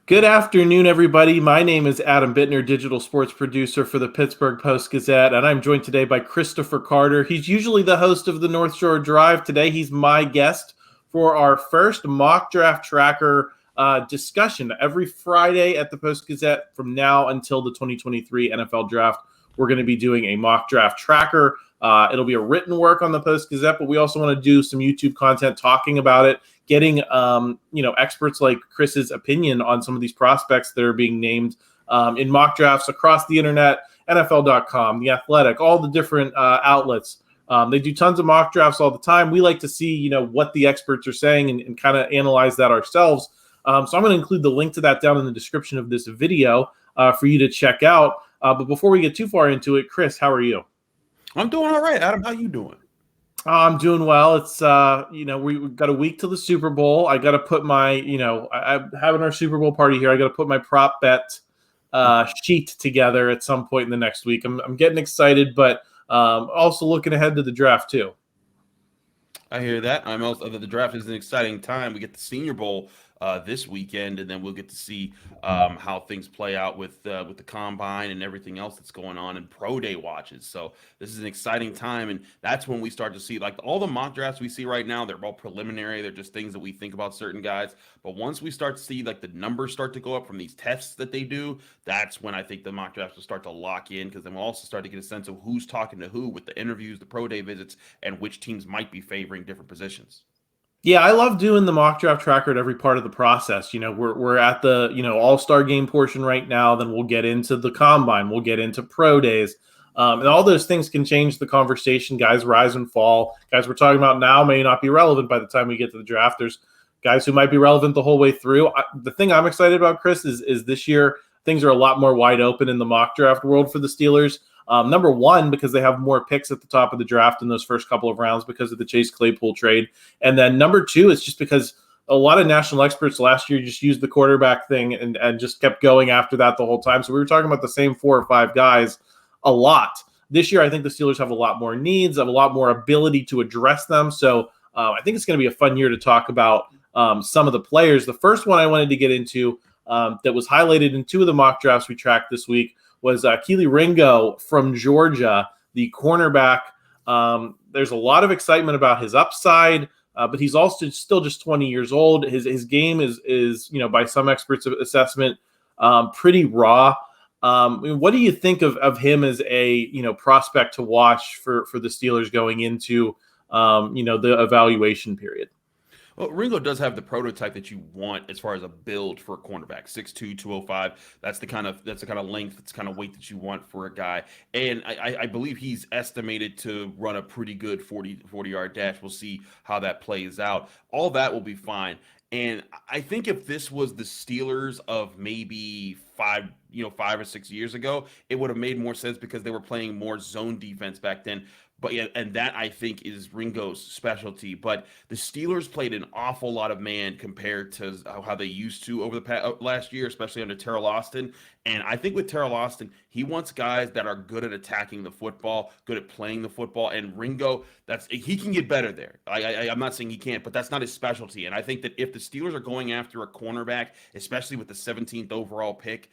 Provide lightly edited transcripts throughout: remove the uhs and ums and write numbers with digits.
Good afternoon, everybody. My name is Adam Bittner, digital sports producer for the Pittsburgh Post-Gazette, and I'm joined today by Christopher Carter. He's usually the host of the North Shore Drive. Today, he's my guest for our first mock draft tracker discussion. Every Friday at the Post-Gazette from now until the 2023 NFL Draft, we're going to be doing a mock draft tracker. It'll be a written work on the Post-Gazette, but we also want to do some YouTube content talking about it, getting experts like Chris's opinion on some of these prospects that are being named in mock drafts across the internet, NFL.com, The Athletic, all the different outlets. They do tons of mock drafts all the time. We like to see, what the experts are saying and kind of analyze that ourselves. So I'm going to include the link to that down in the description of this video for you to check out. But before we get too far into it, Chris, how are you? I'm doing all right, Adam. How you doing? I'm doing well. It's we've got a week till the Super Bowl. I got to put my I'm having our Super Bowl party here. I got to put my prop bet sheet together at some point in the next week. I'm getting excited, but also looking ahead to the draft too. I hear that. I'm also the draft is an exciting time. We get the Senior Bowl this weekend, and then we'll get to see how things play out with the combine and everything else that's going on and pro day watches. So this is an exciting time, and that's when we start to see like all the mock drafts we see right now. They're all preliminary. They're just things that we think about certain guys. But once we start to see like the numbers start to go up from these tests that they do, that's when I think the mock drafts will start to lock in, because then we'll also start to get a sense of who's talking to who with the interviews, the pro day visits, and which teams might be favoring different positions. Yeah, I love doing the mock draft tracker at every part of the process. We're at the all-star game portion right now. Then we'll get into the combine. We'll get into pro days, and all those things can change the conversation. Guys rise and fall. Guys we're talking about now may not be relevant by the time we get to the draft. There's guys who might be relevant the whole way through. The thing I'm excited about, Chris, is this year things are a lot more wide open in the mock draft world for the Steelers. Number one, because they have more picks at the top of the draft in those first couple of rounds because of the Chase Claypool trade. And then number two, it's just because a lot of national experts last year just used the quarterback thing and just kept going after that the whole time. So we were talking about the same 4 or 5 guys a lot. This year, I think the Steelers have a lot more needs, have a lot more ability to address them. So I think it's going to be a fun year to talk about some of the players. The first one I wanted to get into that was highlighted in 2 of the mock drafts we tracked this week was Kelee Ringo from Georgia, the cornerback. There's a lot of excitement about his upside, but he's also still just 20 years old. His game is by some experts' assessment, pretty raw. What do you think of him as a prospect to watch for the Steelers going into the evaluation period? Well, Ringo does have the prototype that you want as far as a build for a cornerback, 6'2", 205. That's the kind of length, that's the kind of weight that you want for a guy. And I believe he's estimated to run a pretty good 40-yard dash. We'll see how that plays out. All that will be fine. And I think if this was the Steelers of maybe 5 or 6 years ago, it would have made more sense because they were playing more zone defense back then. But yeah, and that I think is Ringo's specialty. But the Steelers played an awful lot of man compared to how they used to over the last year, especially under Terrell Austin. And I think with Terrell Austin, he wants guys that are good at attacking the football, good at playing the football. And Ringo, he can get better there. I'm not saying he can't, but that's not his specialty. And I think that if the Steelers are going after a cornerback, especially with the 17th overall pick,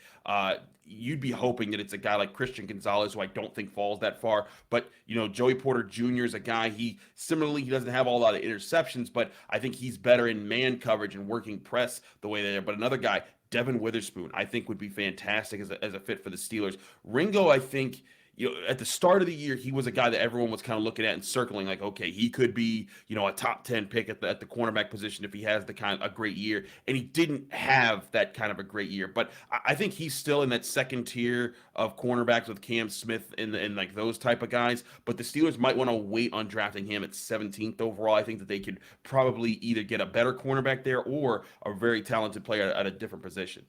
you'd be hoping that it's a guy like Christian Gonzalez, who I don't think falls that far. But, Joey Porter Jr. is a guy, he doesn't have a lot of interceptions, but I think he's better in man coverage and working press the way they are. But another guy, Devin Witherspoon, I think would be fantastic as a fit for the Steelers. Ringo, I think, at the start of the year, he was a guy that everyone was kind of looking at and circling, like, okay, he could be, a top 10 pick at the cornerback position if he has the kind of a great year. And he didn't have that kind of a great year. But I think he's still in that second tier of cornerbacks with Cam Smith and like those type of guys. But the Steelers might want to wait on drafting him at 17th overall. I think that they could probably either get a better cornerback there or a very talented player at a different position.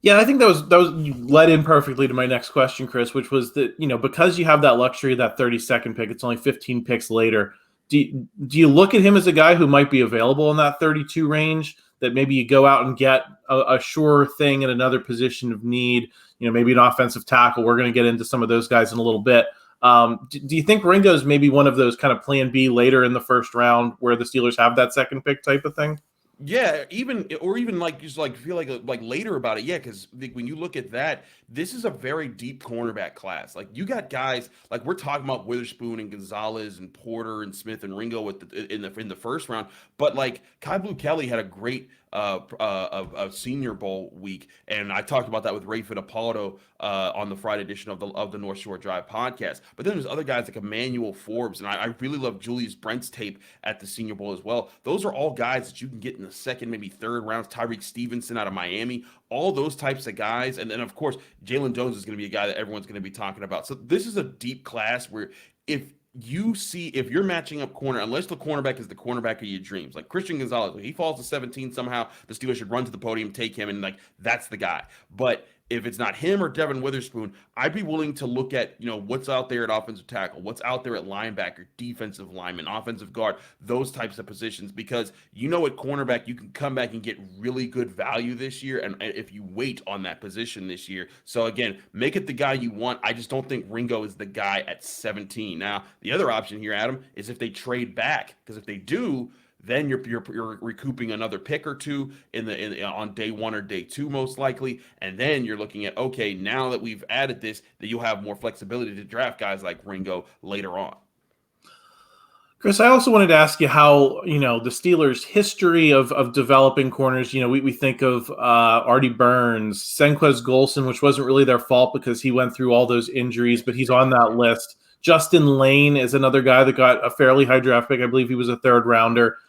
Yeah, I think that was you led in perfectly to my next question, Chris, which was that, because you have that luxury of that 32nd pick, it's only 15 picks later. Do you look at him as a guy who might be available in that 32 range, that maybe you go out and get a sure thing in another position of need, maybe an offensive tackle? We're going to get into some of those guys in a little bit. Do you think Ringo is maybe one of those kind of plan B later in the first round where the Steelers have that second pick type of thing? Yeah, even like just like feel like later about it. Yeah, because when you look at that, this is a very deep cornerback class. Like you got guys like we're talking about Witherspoon and Gonzalez and Porter and Smith and Ringo with in the first round, but like Kai Blue Kelly had a great a Senior Bowl week, and I talked about that with Rafe and Apollo on the Friday edition of the North Shore Drive podcast. But then there's other guys like Emmanuel Forbes, and I really love Julius Brent's tape at the Senior Bowl as well. Those are all guys that you can get in the second, maybe third rounds. Tyreek Stevenson out of Miami, all those types of guys, and then of course Jalen Jones is going to be a guy that everyone's going to be talking about. So this is a deep class where if you're matching up corner, unless the cornerback is the cornerback of your dreams, like Christian Gonzalez, when he falls to 17 somehow, the Steelers should run to the podium, take him, and like that's the guy. But if it's not him or Devin Witherspoon, I'd be willing to look at, what's out there at offensive tackle, what's out there at linebacker, defensive lineman, offensive guard, those types of positions, because at cornerback, you can come back and get really good value this year. And if you wait on that position this year. So again, make it the guy you want. I just don't think Ringo is the guy at 17. Now, the other option here, Adam, is if they trade back, because if they do, then you're recouping another pick or two on day one or day two, most likely. And then you're looking at, okay, now that we've added this, that you'll have more flexibility to draft guys like Ringo later on. Chris, I also wanted to ask you how, the Steelers' history of developing corners, we think of Artie Burns, Senquez Golson, which wasn't really their fault because he went through all those injuries, but he's on that list. Justin Lane is another guy that got a fairly high draft pick. I believe he was a third rounder.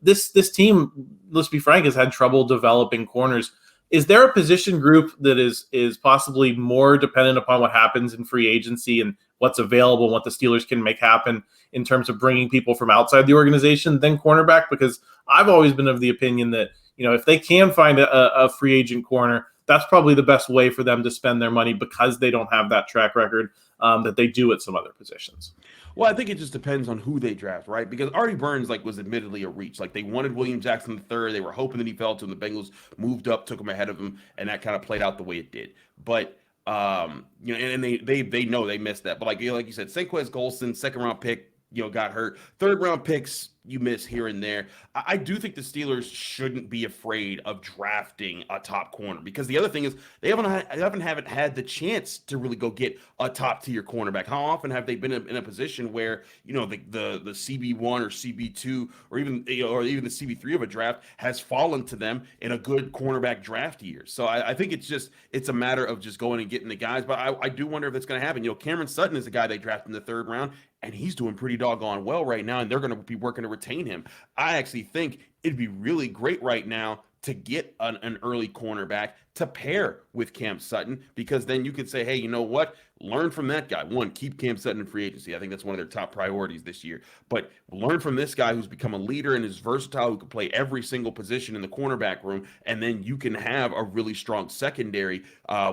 This team, let's be frank, has had trouble developing corners. Is there a position group that is possibly more dependent upon what happens in free agency and what's available and what the Steelers can make happen in terms of bringing people from outside the organization than cornerback? Because I've always been of the opinion that, if they can find a free agent corner, that's probably the best way for them to spend their money because they don't have that track record that they do at some other positions. Well, I think it just depends on who they draft, right? Because Artie Burns, was admittedly a reach. Like, they wanted William Jackson III. They were hoping that he fell to him. The Bengals moved up, took him ahead of him, and that kind of played out the way it did. But, and they know they missed that. But, like you said, Senquez Golson, second-round pick, got hurt. Third-round picks, you miss here and there. I do think the Steelers shouldn't be afraid of drafting a top corner, because the other thing is they haven't had the chance to really go get a top tier cornerback. How often have they been in a position where the CB1 or CB2 or even the CB3 of a draft has fallen to them in a good cornerback draft year? So I think it's a matter of just going and getting the guys. But I do wonder if that's going to happen. Cameron Sutton is a guy they drafted in the third round, and he's doing pretty doggone well right now, and they're going to be working to retain him. I actually think it'd be really great right now to get an early cornerback to pair with Cam Sutton, because then you could say, hey, you know what? Learn from that guy. One, keep Cam Sutton in free agency. I think that's one of their top priorities this year. But learn from this guy who's become a leader and is versatile, who can play every single position in the cornerback room, and then you can have a really strong secondary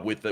with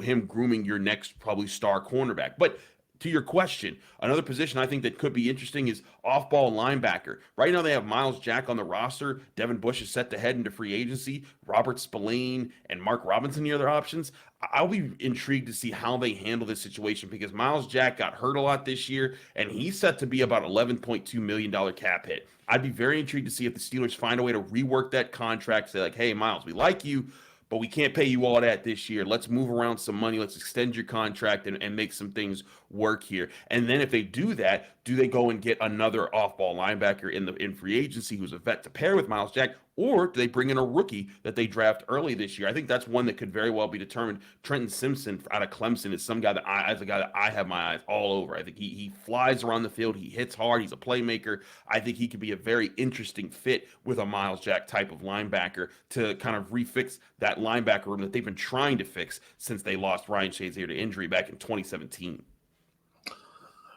him grooming your next probably star cornerback. But to your question, another position I think that could be interesting is off-ball linebacker. Right now they have Miles Jack on the roster. Devin Bush is set to head into free agency. Robert Spillane and Mark Robinson, the other options. I'll be intrigued to see how they handle this situation, because Miles Jack got hurt a lot this year, and he's set to be about $11.2 million cap hit. I'd be very intrigued to see if the Steelers find a way to rework that contract, say like, hey, Miles, we like you, but we can't pay you all that this year. Let's move around some money. Let's extend your contract and make some things work here. And then if they do that, do they go and get another off-ball linebacker in free agency who's a vet to pair with Miles Jack? Or do they bring in a rookie that they draft early this year? I think that's one that could very well be determined. Trenton Simpson out of Clemson is a guy that I have my eyes all over. I think he flies around the field. He hits hard. He's a playmaker. I think he could be a very interesting fit with a Miles Jack type of linebacker to kind of refix that linebacker room that they've been trying to fix since they lost Ryan Shazier to injury back in 2017.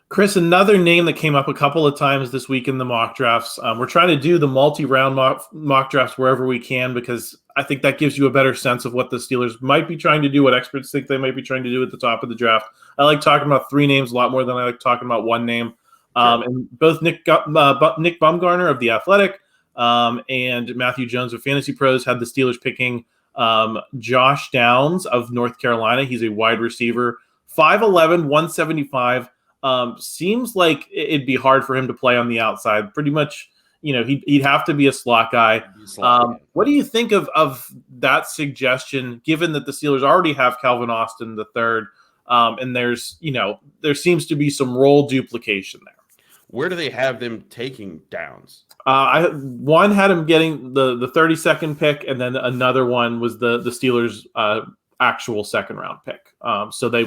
Chris, another name that came up a couple of times this week in the mock drafts. We're trying to do the multi-round mock drafts wherever we can, because I think that gives you a better sense of what the Steelers might be trying to do, what experts think they might be trying to do at the top of the draft. I like talking about three names a lot more than I like talking about one name. Sure. And both Nick Baumgartner of The Athletic and Matthew Jones of Fantasy Pros had the Steelers picking Josh Downs of North Carolina. He's a wide receiver, 5'11", 175. Seems like it'd be hard for him to play on the outside. Pretty much, he'd have to be a slot guy. What do you think of that suggestion, given that the Steelers already have Calvin Austin the third, and there seems to be some role duplication there? Where do they have them taking Downs? One had him getting the 32nd pick, and then another one was the Steelers' actual second round pick. So they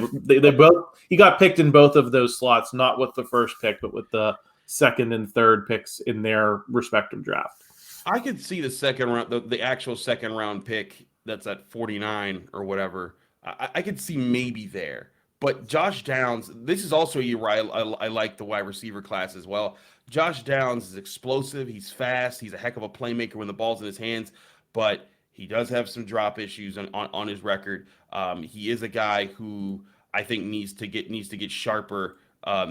both, he got picked in both of those slots, not with the first pick, but with the second and third picks in their respective draft. I could see the second round, the actual second round pick that's at 49 or whatever. I could see maybe there. But Josh Downs, this is also a year where I like the wide receiver class as well. Josh Downs is explosive. He's fast. He's a heck of a playmaker when the ball's in his hands. But he does have some drop issues on his record. He is a guy who I think needs to get sharper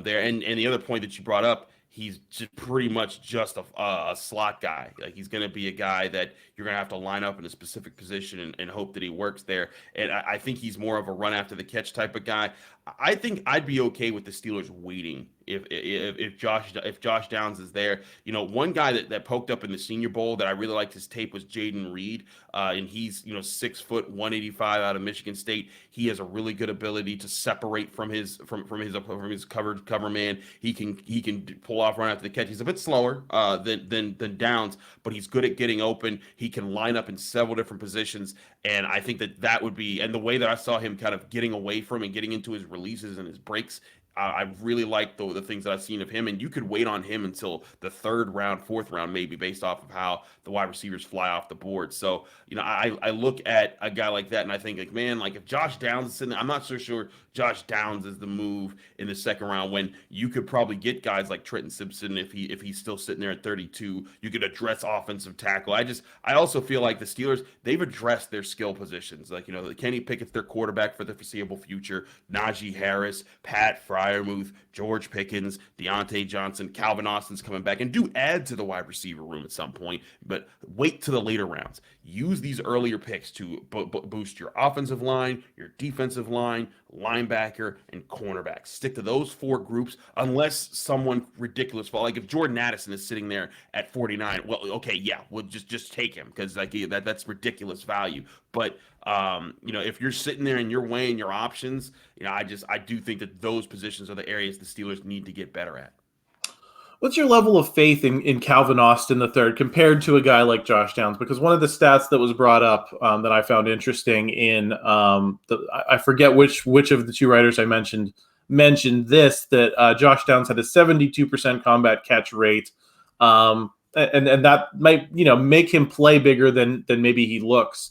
there. And the other point that you brought up, he's just pretty much just a slot guy. Like, he's going to be a guy that you're going to have to line up in a specific position and hope that he works there. And I think he's more of a run after the catch type of guy. I think I'd be okay with the Steelers waiting if Josh Downs is there. One guy that poked up in the Senior Bowl that I really liked his tape was Jaden Reed, and he's 6 foot 185 out of Michigan State. He has a really good ability to separate from his cover man. He can pull off run after the catch. He's a bit slower than Downs, but he's good at getting open. He can line up in several different positions, and I think that would be, and the way that I saw him kind of getting away from and getting into his releases and his breaks, I really like the things that I've seen of him, and you could wait on him until the third round, fourth round, maybe, based off of how the wide receivers fly off the board. So, I look at a guy like that, and I think, like, man, like, if Josh Downs is sitting there, I'm not so sure Josh Downs is the move in the second round, when you could probably get guys like Trenton Simpson if he's still sitting there at 32. You could address offensive tackle. I also feel like the Steelers, they've addressed their skill positions. Like, Kenny Pickett's their quarterback for the foreseeable future. Najee Harris, Pat Freiermuth, George Pickens, Deontay Johnson, Calvin Austin's coming back, and do add to the wide receiver room at some point, but wait to the later rounds. Use these earlier picks to boost your offensive line, your defensive line, linebacker, and cornerback. Stick to those four groups unless someone ridiculous falls. Like, if Jordan Addison is sitting there at 49, well, okay, yeah, we'll just take him, because that's ridiculous value. But if you're sitting there and you're weighing your options, I do think that those positions are the areas the Steelers need to get better at. What's your level of faith in Calvin Austin III compared to a guy like Josh Downs? Because one of the stats that was brought up that I found interesting in I forget which of the two writers I mentioned this, that Josh Downs had a 72% combat catch rate, and that might make him play bigger than maybe he looks.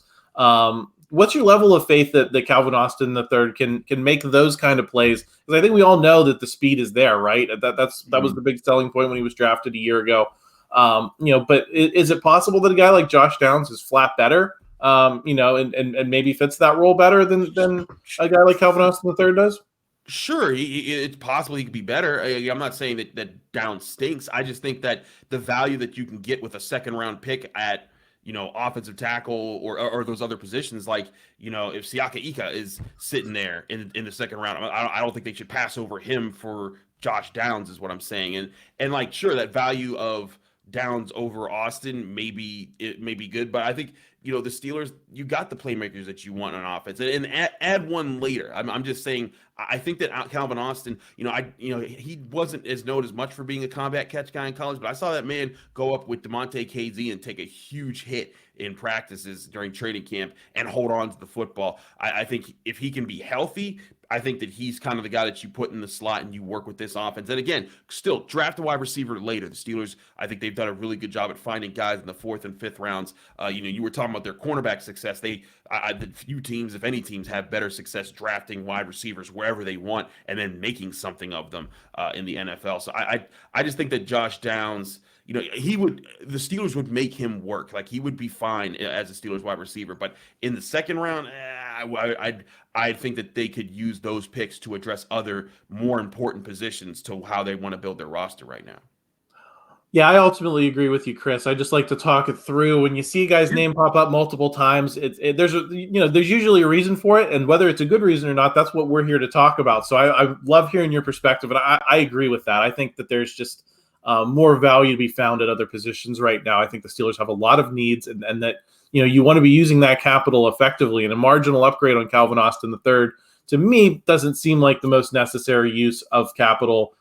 What's your level of faith that Calvin Austin III can make those kind of plays? Because I think we all know that the speed is there, right? That was the big selling point when he was drafted a year ago. But is it possible that a guy like Josh Downs is flat better, and maybe fits that role better than a guy like Calvin Austin III does? Sure, it's possible he could be better. I'm not saying that Downs stinks. I just think that the value that you can get with a second round pick at offensive tackle or those other positions, like, if Siaka Ika is sitting there in the second round, I don't think they should pass over him for Josh Downs, is what I'm saying. And like, sure, that value of Downs over Austin maybe good, but I think the Steelers, you got the playmakers that you want on offense, and add one later. I'm just saying, I think that Calvin Austin, he wasn't as known as much for being a combat catch guy in college, but I saw that man go up with DeMonte KZ and take a huge hit in practices during training camp and hold on to the football. I think if he can be healthy, I think that he's kind of the guy that you put in the slot and you work with this offense. And again, still draft a wide receiver later. The Steelers, I think they've done a really good job at finding guys in the fourth and fifth rounds. You were talking about their cornerback success. The few teams, if any teams, have better success drafting wide receivers wherever they want and then making something of them in the NFL. So I just think that Josh Downs, the Steelers would make him work. Like, he would be fine as a Steelers wide receiver. But in the second round, I think that they could use those picks to address other more important positions to how they want to build their roster right now. Yeah, I ultimately agree with you, Chris. I just like to talk it through. When you see a guy's name pop up multiple times, there's usually a reason for it, and whether it's a good reason or not, that's what we're here to talk about. So I love hearing your perspective, and I agree with that. I think that there's just more value to be found at other positions right now. I think the Steelers have a lot of needs, and that you want to be using that capital effectively. And a marginal upgrade on Calvin Austin III, to me, doesn't seem like the most necessary use of capital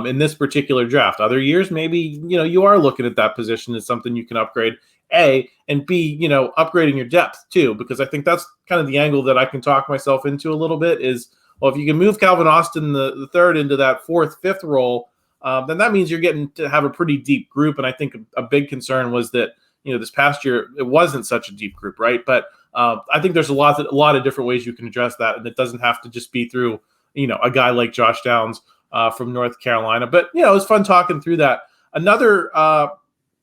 in this particular draft. Other years, maybe you are looking at that position as something you can upgrade. A, and B, upgrading your depth too, because I think that's kind of the angle that I can talk myself into a little bit is, well, if you can move Calvin Austin the third into that fourth, fifth role, then that means you're getting to have a pretty deep group. And I think a big concern was that, this past year, it wasn't such a deep group, right? But I think there's a lot of different ways you can address that. And it doesn't have to just be through, a guy like Josh Downs from North Carolina. But, it was fun talking through that. Another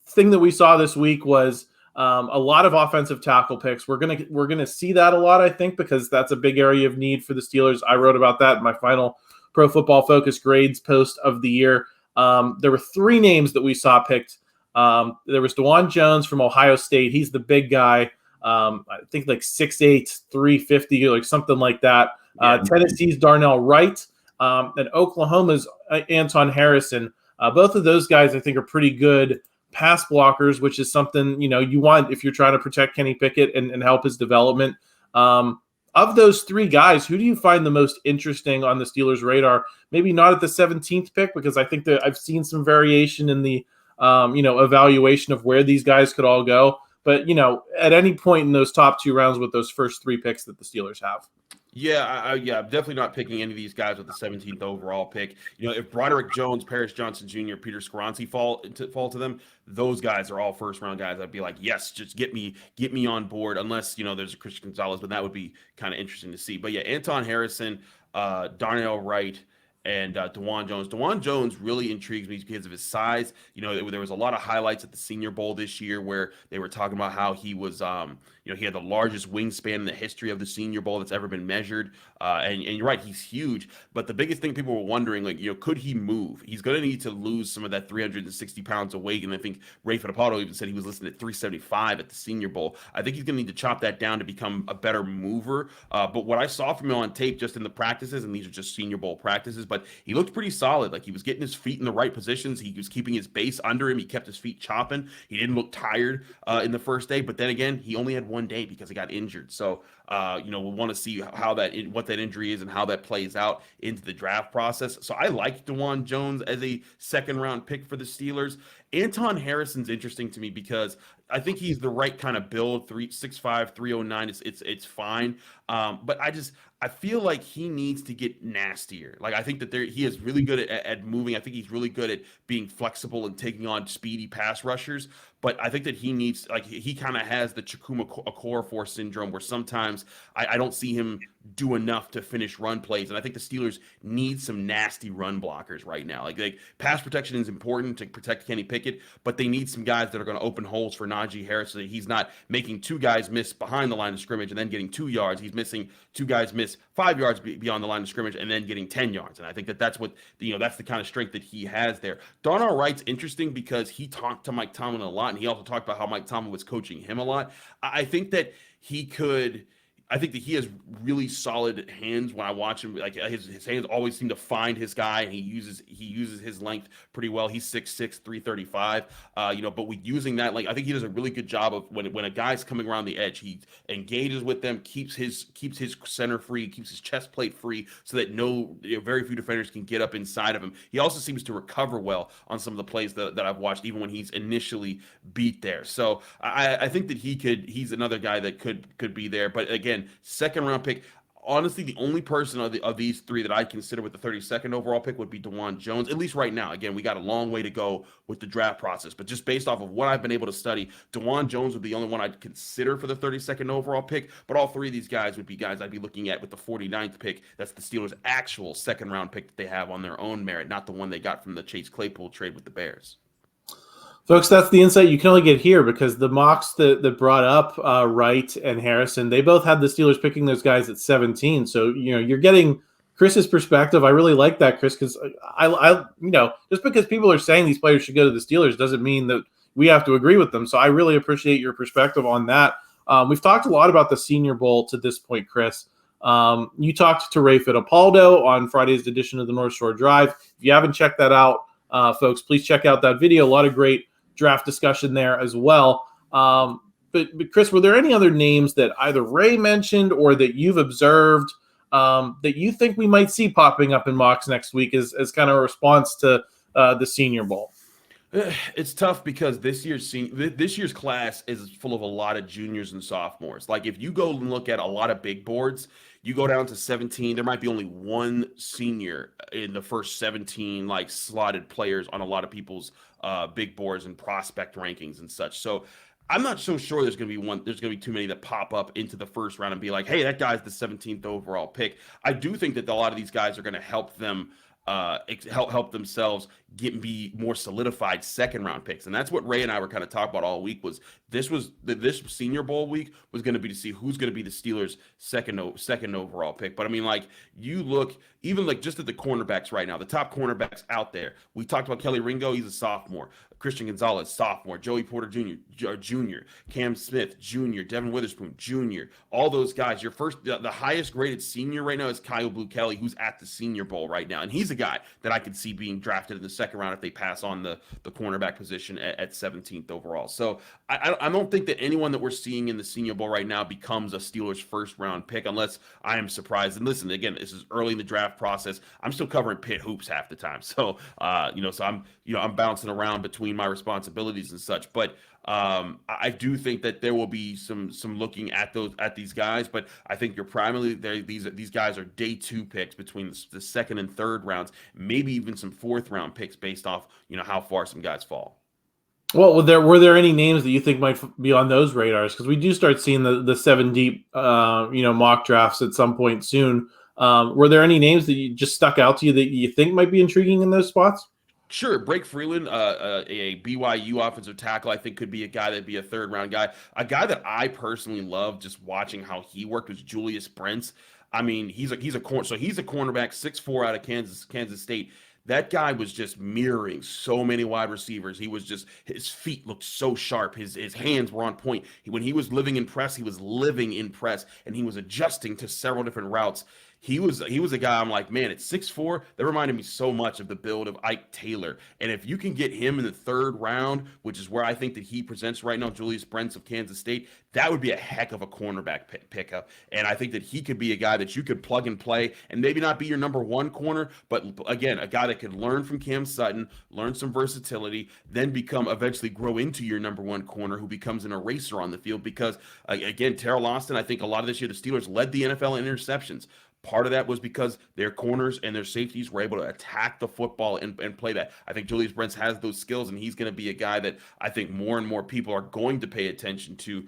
thing that we saw this week was a lot of offensive tackle picks. We're gonna see that a lot, I think, because that's a big area of need for the Steelers. I wrote about that in my final Pro Football Focus grades post of the year. There were 3 names that we saw picked. There was Dawand Jones from Ohio State. He's the big guy. I think like 6'8", 350, like something like that. Tennessee's Darnell Wright, and Oklahoma's Anton Harrison. Both of those guys, I think, are pretty good pass blockers, which is something you want if you're trying to protect Kenny Pickett and help his development. Of those 3 guys, who do you find the most interesting on the Steelers' radar? Maybe not at the 17th pick, because I think that I've seen some variation in the evaluation of where these guys could all go. But at any point in those top 2 rounds with those first 3 picks that the Steelers have. Yeah, I'm definitely not picking any of these guys with the 17th overall pick. If Broderick Jones, Paris Johnson Jr., Peter Skoronski fall to them, those guys are all first round guys. I'd be like, yes, just get me on board. Unless there's a Christian Gonzalez, but that would be kind of interesting to see. But yeah, Anton Harrison, Darnell Wright, and Dawand Jones. Dawand Jones really intrigues me because of his size. There was a lot of highlights at the Senior Bowl this year where they were talking about how he was, he had the largest wingspan in the history of the Senior Bowl that's ever been measured. And you're right, he's huge. But the biggest thing people were wondering, could he move? He's going to need to lose some of that 360 pounds of weight. And I think Ray Fittipaldo even said he was listed at 375 at the Senior Bowl. I think he's going to need to chop that down to become a better mover. But what I saw from him on tape just in the practices, and these are just Senior Bowl practices, but he looked pretty solid. Like, he was getting his feet in the right positions. He was keeping his base under him. He kept his feet chopping. He didn't look tired in the first day. But then again, he only had one day because he got injured. So, we'll want to see what that injury is and how that plays out into the draft process. So I like Dawand Jones as a second-round pick for the Steelers. Anton Harrison's interesting to me because I think he's the right kind of build, 6'5", 309. It's fine. But I feel like he needs to get nastier. Like, I think that he is really good at moving. I think he's really good at being flexible and taking on speedy pass rushers. But I think that he needs, he kind of has the Chukuma Okorafor syndrome where sometimes I don't see him do enough to finish run plays. And I think the Steelers need some nasty run blockers right now. Like pass protection is important to protect Kenny Pickett, but they need some guys that are going to open holes for Najee Harris so that he's not making 2 guys miss behind the line of scrimmage and then getting 2 yards. He's missing 2 guys miss 5 yards beyond the line of scrimmage and then getting 10 yards. And I think that's what, that's the kind of strength that he has there. Darnell Wright's interesting because he talked to Mike Tomlin a lot, and he also talked about how Mike Tomlin was coaching him a lot. I think that he has really solid hands when I watch him. Like, his hands always seem to find his guy, and he uses his length pretty well. He's 6'6", 335. But with using that, I think he does a really good job of when a guy's coming around the edge, he engages with them, keeps his center free, keeps his chest plate free, so that very few defenders can get up inside of him. He also seems to recover well on some of the plays that I've watched, even when he's initially beat there. So I think that he's another guy that could be there. But again, second round pick. Honestly, the only person of these 3 that I consider with the 32nd overall pick would be Dawand Jones, at least right now. Again, we got a long way to go with the draft process, but just based off of what I've been able to study, Dawand Jones would be the only one I'd consider for the 32nd overall pick, but all 3 of these guys would be guys I'd be looking at with the 49th pick. That's the Steelers' actual second round pick that they have on their own merit, not the one they got from the Chase Claypool trade with the Bears. Folks, that's the insight you can only get here because the mocks that brought up Wright and Harrison, they both had the Steelers picking those guys at 17. So, you're getting Chris's perspective. I really like that, Chris, because I just because people are saying these players should go to the Steelers doesn't mean that we have to agree with them. So I really appreciate your perspective on that. We've talked a lot about the Senior Bowl to this point, Chris. You talked to Ray Fittipaldo on Friday's edition of the North Shore Drive. If you haven't checked that out, folks, please check out that video. A lot of great draft discussion there as well. But Chris, were there any other names that either Ray mentioned or that you've observed that you think we might see popping up in mocks next week as kind of a response to the Senior Bowl? It's tough because this year's class is full of a lot of juniors and sophomores. Like if you go and look at a lot of big boards, you go down to 17, there might be only one senior in the first 17 like slotted players on a lot of people's big boards and prospect rankings and such. So I'm not so sure there's going to be too many that pop up into the first round and be like, hey, that guy's the 17th overall pick. I do think that a lot of these guys are going to help them help themselves be more solidified second round picks. And that's what Ray and I were kind of talking about all week was this Senior Bowl week was going to be to see who's going to be the Steelers' second overall pick. But I mean, like you look even like just at the cornerbacks right now, the top cornerbacks out there. We talked about Kelee Ringo, he's a sophomore. Christian Gonzalez, sophomore. Joey Porter Jr., Cam Smith Jr., Devin Witherspoon Jr. All those guys. The highest graded senior right now is Kyle Blue Kelly, who's at the Senior Bowl right now, and he's a guy that I could see being drafted in the second round if they pass on the cornerback position at 17th overall. So I don't think that anyone that we're seeing in the Senior Bowl right now becomes a Steelers first round pick unless I am surprised. And listen, again, this is early in the draft process. I'm still covering Pitt hoops half the time, so I'm bouncing around between my responsibilities and such. But I do think that there will be some looking at these guys, but I think you're primarily these guys are day 2 picks between the second and third rounds, maybe even some fourth round picks based off how far some guys fall. Well, were there any names that you think might be on those radars? Because we do start seeing the 7 deep mock drafts at some point soon. Were there any names that you just stuck out to you that you think might be intriguing in those spots? Sure. Blake Freeland, a BYU offensive tackle, I think could be a guy that'd be a third round guy. A guy that I personally love just watching how he worked was Julius Brents. I mean, he's a cornerback, 6'4" out of Kansas State. That guy was just mirroring so many wide receivers. He was just, his feet looked so sharp. His hands were on point. When he was living in press, he was living in press, and he was adjusting to several different routes. He was a guy I'm like, man, at 6'4", that reminded me so much of the build of Ike Taylor. And if you can get him in the third round, which is where I think that he presents right now, Julius Brents of Kansas State, that would be a heck of a cornerback pickup. And I think that he could be a guy that you could plug and play and maybe not be your number one corner, but again, a guy that could learn from Cam Sutton, learn some versatility, then eventually grow into your number one corner who becomes an eraser on the field. Because again, Terrell Austin, I think a lot of this year, the Steelers led the NFL in interceptions. Part of that was because their corners and their safeties were able to attack the football and play that. I think Julius Brents has those skills, and he's going to be a guy that I think more and more people are going to pay attention to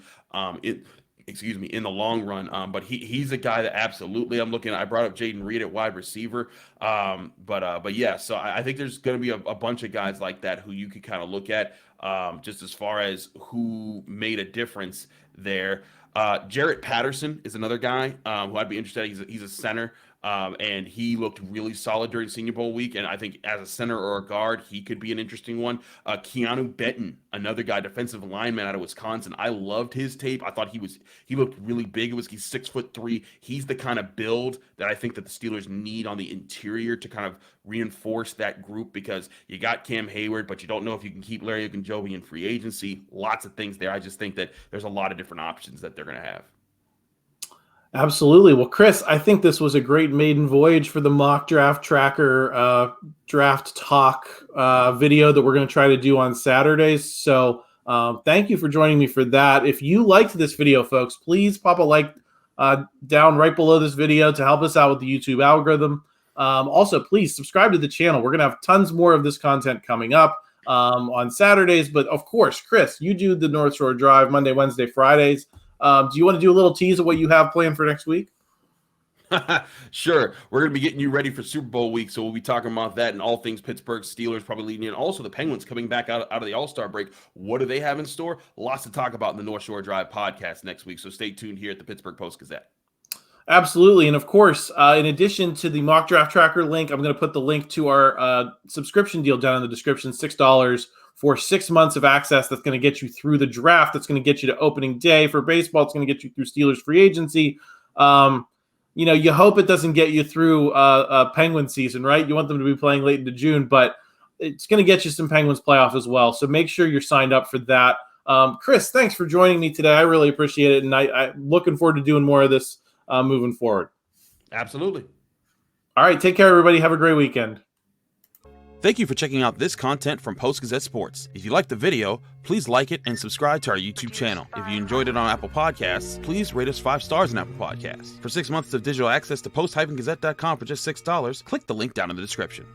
in the long run. But he's a guy that absolutely I'm looking at. I brought up Jaden Reed at wide receiver. But yeah, so I think there's going to be a bunch of guys like that who you could kind of look at just as far as who made a difference there. Jarrett Patterson is another guy who I'd be interested in. He's a center, and he looked really solid during Senior Bowl week. And I think as a center or a guard, he could be an interesting one. Keanu Benton, another guy, defensive lineman out of Wisconsin. I loved his tape. I thought he looked really big. He's 6'3". He's the kind of build that I think that the Steelers need on the interior to kind of reinforce that group, because you got Cam Hayward, but you don't know if you can keep Larry Ogunjobi in free agency. Lots of things there. I just think that there's a lot of different options that they're going to have. Absolutely. Well, Chris, I think this was a great maiden voyage for the mock draft tracker draft talk video that we're going to try to do on Saturdays. So thank you for joining me for that. If you liked this video, folks, please pop a like down right below this video to help us out with the YouTube algorithm. Also, please subscribe to the channel. We're going to have tons more of this content coming up on Saturdays. But of course, Chris, you do the North Shore Drive Monday, Wednesday, Fridays. Do you want to do a little tease of what you have planned for next week? Sure. We're going to be getting you ready for Super Bowl week, so we'll be talking about that and all things Pittsburgh Steelers, probably leading in. Also, the Penguins coming back out of the All-Star break. What do they have in store? Lots to talk about in the North Shore Drive podcast next week, so stay tuned here at the Pittsburgh Post-Gazette. Absolutely. And of course, in addition to the mock draft tracker link, I'm going to put the link to our subscription deal down in the description, $6 for 6 months of access. That's going to get you through the draft. That's going to get you to opening day for baseball. It's going to get you through Steelers free agency. You hope it doesn't get you through Penguin season, right? You want them to be playing late into June, but it's going to get you some Penguins playoff as well. So make sure you're signed up for that. Chris, thanks for joining me today. I really appreciate it. And I'm looking forward to doing more of this moving forward. Absolutely. All right. Take care, everybody. Have a great weekend. Thank you for checking out this content from Post-Gazette Sports. If you liked the video, please like it and subscribe to our YouTube channel. If you enjoyed it on Apple Podcasts, please rate us 5 stars on Apple Podcasts. For 6 months of digital access to post-gazette.com for just $6, click the link down in the description.